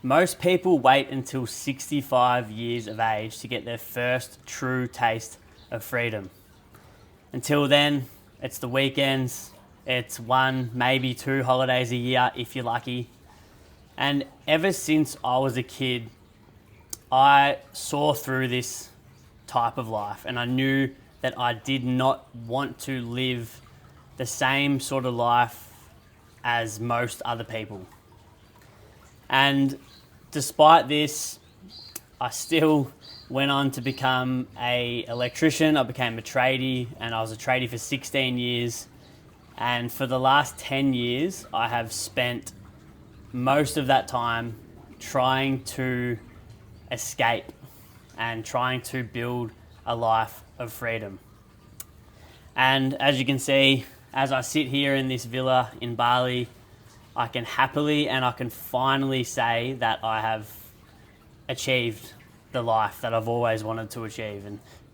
Most people wait until 65 years of age to get their first true taste of freedom. Until then, it's the weekends, it's one, maybe two holidays a year if you're lucky. And ever since I was a kid, I saw through this type of life and I knew that I did not want to live the same sort of life as most other people. And despite this, I still went on to become an electrician. I became a tradie and I was a tradie for 16 years. And for the last 10 years, I have spent most of that time trying to escape and trying to build a life of freedom. And as you can see, as I sit here in this villa in Bali, I can happily and I can finally say that I have achieved the life that I've always wanted to achieve,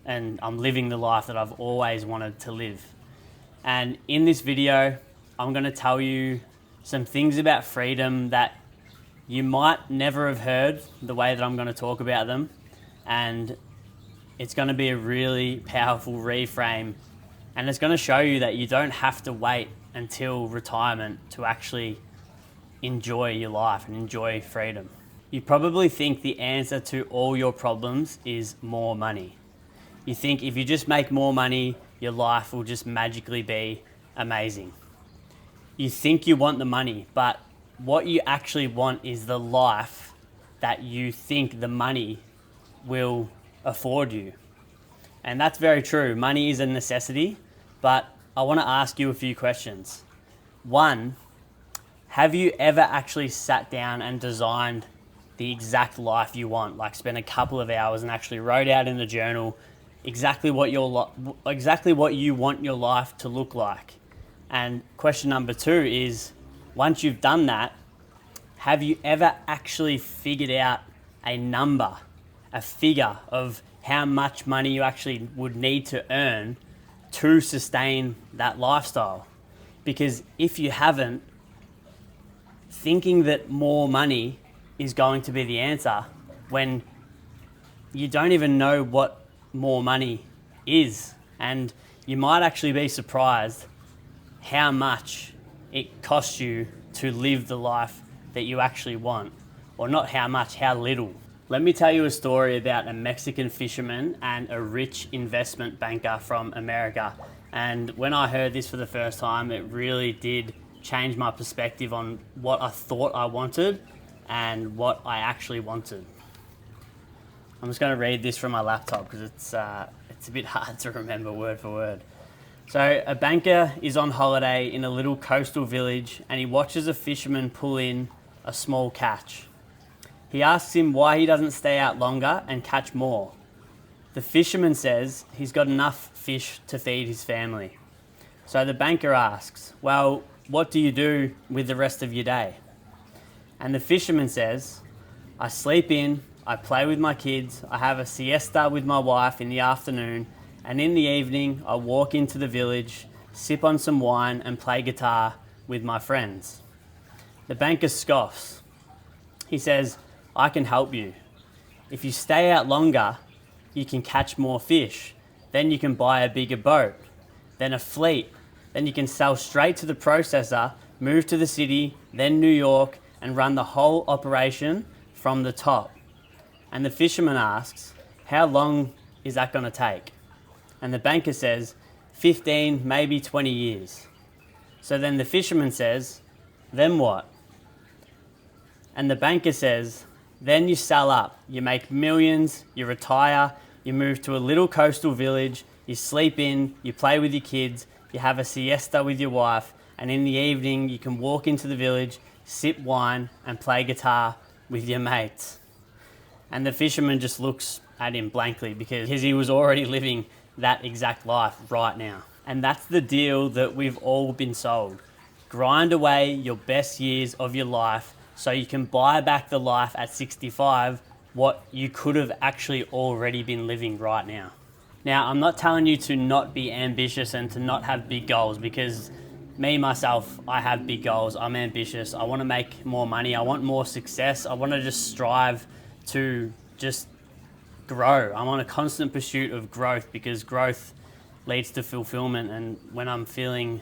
and I'm living the life that I've always wanted to live. And in this video, I'm going to tell you some things about freedom that you might never have heard the way that I'm going to talk about them, and it's going to be a really powerful reframe, and it's going to show you that you don't have to wait until retirement to actually enjoy your life and enjoy freedom. You probably think the answer to all your problems is more money. You think if you just make more money, your life will just magically be amazing. You think you want the money, but what you actually want is the life that you think the money will afford you. And that's very true. Money is a necessity, but I want to ask you a few questions. One, have you ever actually sat down and designed the exact life you want? Like spent a couple of hours and actually wrote out in the journal exactly what you want your life to look like. And question number two is, once you've done that, have you ever actually figured out a number, a figure of how much money you actually would need to earn to sustain that lifestyle? Because if you haven't, thinking that more money is going to be the answer when you don't even know what more money is, and you might actually be surprised how much it costs you to live the life that you actually want. Or not how much, how little. Let me tell you a story about a Mexican fisherman and a rich investment banker from America. And when I heard this for the first time, it really did change my perspective on what I thought I wanted and what I actually wanted. I'm just going to read this from my laptop because it's a bit hard to remember word for word. So a banker is on holiday in a little coastal village and he watches a fisherman pull in a small catch. He asks him why he doesn't stay out longer and catch more. The fisherman says he's got enough fish to feed his family. So the banker asks, well, what do you do with the rest of your day? And the fisherman says, I sleep in, I play with my kids, I have a siesta with my wife in the afternoon, and in the evening I walk into the village, sip on some wine and play guitar with my friends. The banker scoffs. He says, I can help you. If you stay out longer, you can catch more fish. Then you can buy a bigger boat, then a fleet. Then you can sell straight to the processor, move to the city, then New York, and run the whole operation from the top. And the fisherman asks, how long is that going to take? And the banker says, 15, maybe 20 years. So then the fisherman says, then what? And the banker says, then you sell up, you make millions, you retire, you move to a little coastal village, you sleep in, you play with your kids, you have a siesta with your wife, and in the evening you can walk into the village, sip wine and play guitar with your mates. And the fisherman just looks at him blankly because he was already living that exact life right now. And that's the deal that we've all been sold. Grind away your best years of your life so you can buy back the life at 65 what you could have actually already been living right now. Now, I'm not telling you to not be ambitious and to not have big goals, because me, myself, I have big goals. I'm ambitious. I want to make more money. I want more success. I want to just strive to just grow. I'm on a constant pursuit of growth because growth leads to fulfillment. And when I'm feeling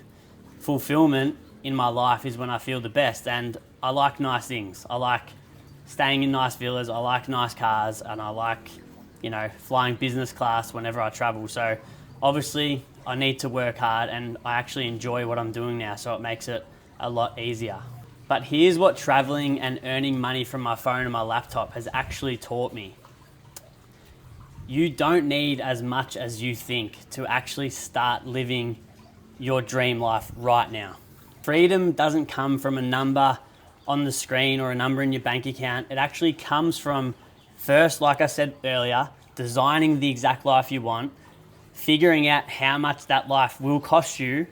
fulfillment in my life is when I feel the best. And I like nice things. I like staying in nice villas. I like nice cars, and I like, flying business class whenever I travel. So obviously I need to work hard, and I actually enjoy what I'm doing now, so it makes it a lot easier. But here's what traveling and earning money from my phone and my laptop has actually taught me. You don't need as much as you think to actually start living your dream life right now. Freedom doesn't come from a number on the screen or a number in your bank account. It actually comes from, first, like I said earlier, designing the exact life you want, figuring out how much that life will cost you,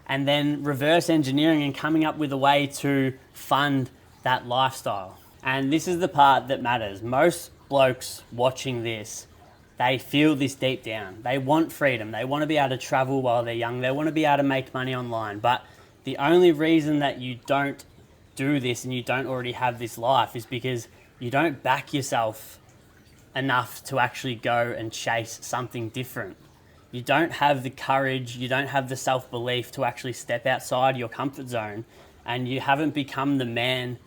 and then reverse engineering and coming up with a way to fund that lifestyle. And this is the part that matters. Most blokes watching this, they feel this deep down. They want freedom. They want to be able to travel while they're young. They want to be able to make money online. But the only reason that you don't do this and you don't already have this life is because you don't back yourself enough to actually go and chase something different. You don't have the courage, you don't have the self-belief to actually step outside your comfort zone, and you haven't become the man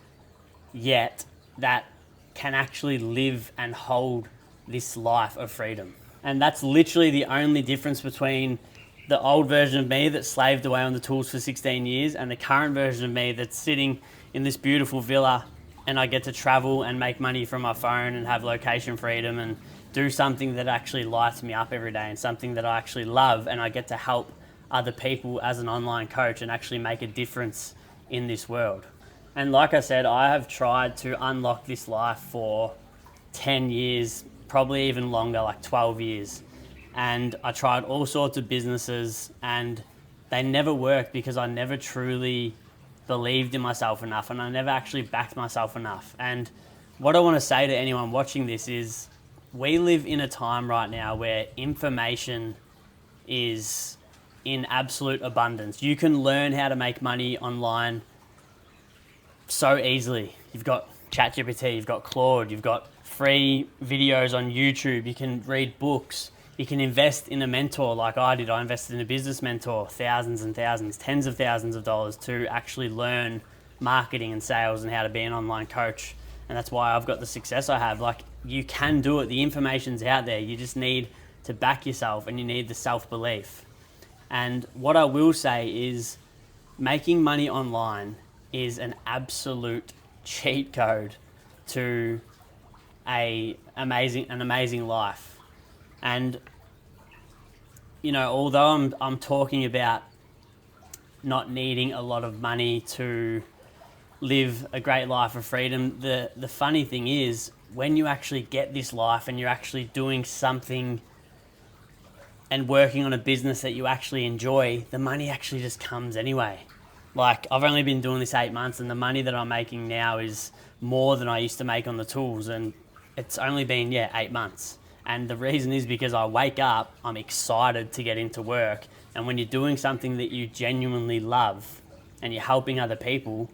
yet that can actually live and hold this life of freedom. And that's literally the only difference between the old version of me that slaved away on the tools for 16 years and the current version of me that's sitting in this beautiful villa, and I get to travel and make money from my phone and have location freedom and do something that actually lights me up every day and something that I actually love, and I get to help other people as an online coach and actually make a difference in this world. And like I said, I have tried to unlock this life for 10 years, probably even longer, like 12 years. And I tried all sorts of businesses and they never worked because I never truly believed in myself enough, and I never actually backed myself enough. And what I want to say to anyone watching this is, we live in a time right now where information is in absolute abundance. You can learn how to make money online so easily. You've got ChatGPT, you've got Claude, you've got free videos on YouTube, you can read books, you can invest in a mentor like I did. I invested in a business mentor, thousands and thousands, tens of thousands of dollars to actually learn marketing and sales and how to be an online coach. And that's why I've got the success I have. Like, you can do it. The information's out there. You just need to back yourself, and you need the self-belief. And what I will say is, making money online is an absolute cheat code to an amazing life. And although I'm talking about not needing a lot of money to live a great life of freedom, the funny thing is, when you actually get this life and you're actually doing something and working on a business that you actually enjoy, the money actually just comes anyway. Like, I've only been doing this 8 months, and the money that I'm making now is more than I used to make on the tools, and it's only been 8 months. And the reason is because I wake up, I'm excited to get into work. And when you're doing something that you genuinely love and you're helping other people,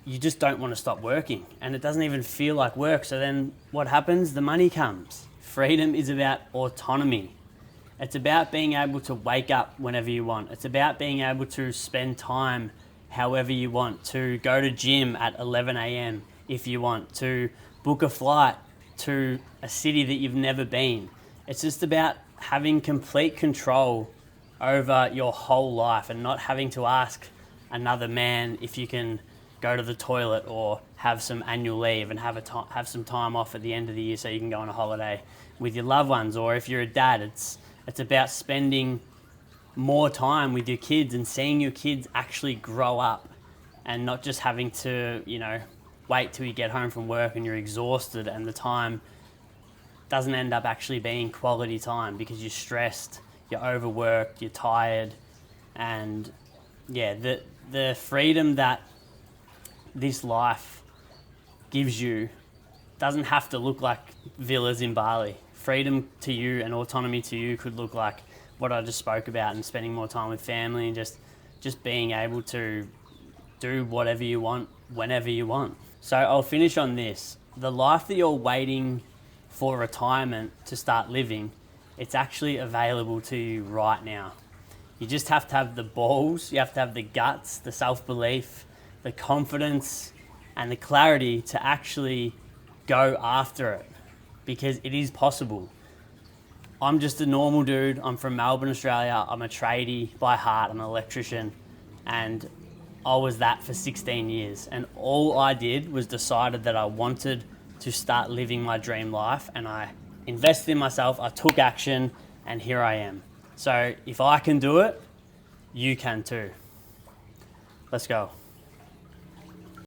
you just don't want to stop working. And it doesn't even feel like work. So then what happens? The money comes. Freedom is about autonomy. It's about being able to wake up whenever you want. It's about being able to spend time however you want, to go to gym at 11 a.m. if you want, to book a flight to a city that you've never been. It's just about having complete control over your whole life and not having to ask another man if you can go to the toilet or have some annual leave and have some time off at the end of the year so you can go on a holiday with your loved ones. Or if you're a dad, it's about spending more time with your kids and seeing your kids actually grow up, and not just having to, wait till you get home from work and you're exhausted and the time doesn't end up actually being quality time because you're stressed, you're overworked, you're tired. And the freedom that this life gives you doesn't have to look like villas in Bali. Freedom to you and autonomy to you could look like what I just spoke about, and spending more time with family and just just being able to do whatever you want, whenever you want. So I'll finish on this. The life that you're waiting for retirement to start living, it's actually available to you right now. You just have to have the balls, you have to have the guts, the self-belief, the confidence, and the clarity to actually go after it, because it is possible. I'm just a normal dude. I'm from Melbourne, Australia. I'm a tradie by heart. I'm an electrician, and I was that for 16 years. And all I did was decided that I wanted to start living my dream life, and I invested in myself. I took action, and here I am. So if I can do it, you can too. Let's go.